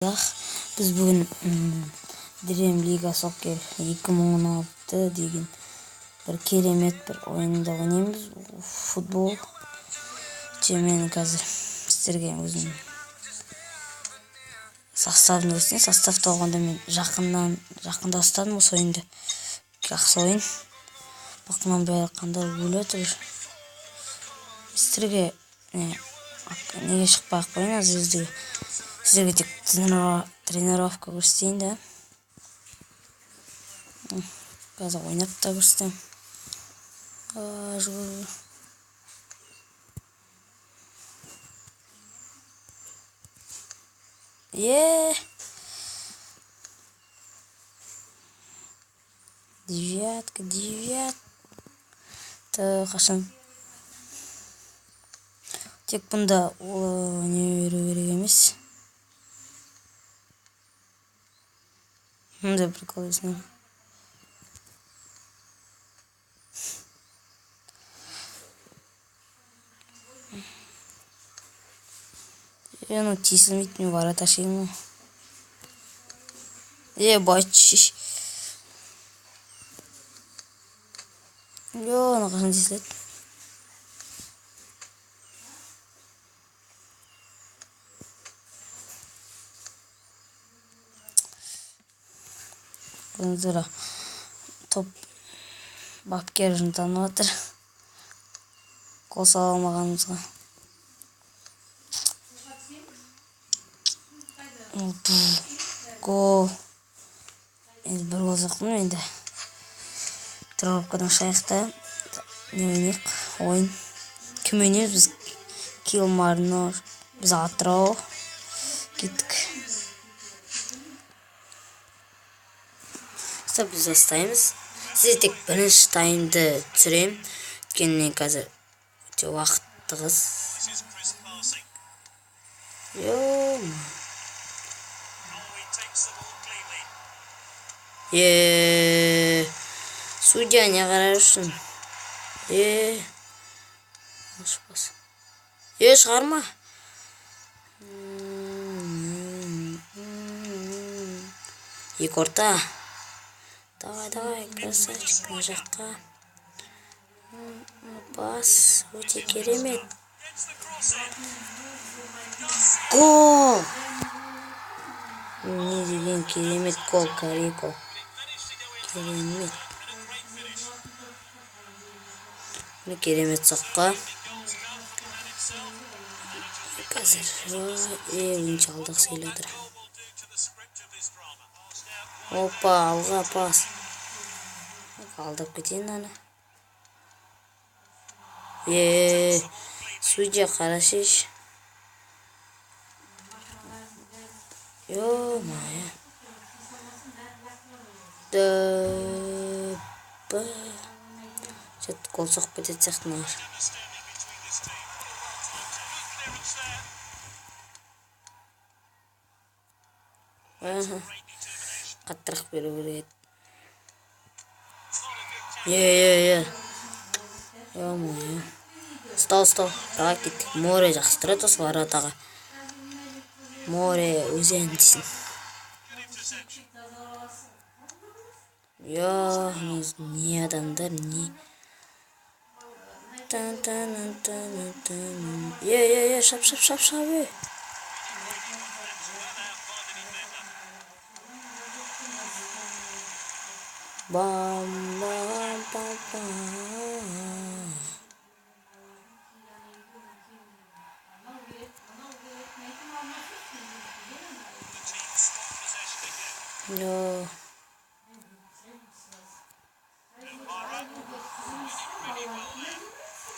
Biz bugün Dream Liga Soccer 2016 деген bir керемет bir oyunda oynaymiz. Futbol. Мен қазір сіздерге өзім составын көрсетейін. Составта алғанда мен жақында ұстадым осы ойынды. Жақсы ойын. Бақынан бері қандай өлі тұр. Сіздерге неге шықпай ақ қойын, сіздерге тек тренировка көрсетейін да. Қазір ойнап та көрсетейін. Девятка. Қашан тек бұнда не беру керек емес. Мында прикол есіне. Ну тесілмейді, мен бара ташайын. Бачиш. Ана қашан тесіледі. Бұнызыра топ бапкерін танып атыр. Қол сала алмағанымызға. Гол. Енді бір гол соқтым енді. Тренировкадан шайықта. Не ойнайық? Ойын. Кім ойнаймыз біз? Килмарнор. Біз Атырау. Кеттік. Біз бастаймыз. Сізде тек бірінші таймды түсірем. Өткеннен қазір уақыт тығыз. Судья не қарар үшін. Шығарма. Екі орта. Давай, красавчик, на жаққа. Пас, өте керемет. Гол! Не деген керемет гол, Карико. Керемет. Керемет соққа. Қазір ойыншы алдық сейледір. Опа, алға пас. Алдап кетейін аны. Судья қарашеш. Ё-моё. Что-то гол соқып кететін сияқты мынау. Қаттырақ беру керек. Ё-моё. Стал. Давай кеттік. Море жақсы тұрады осы воротаға. Море өзен дейсің. Не адамдар, не. Шап. Бам.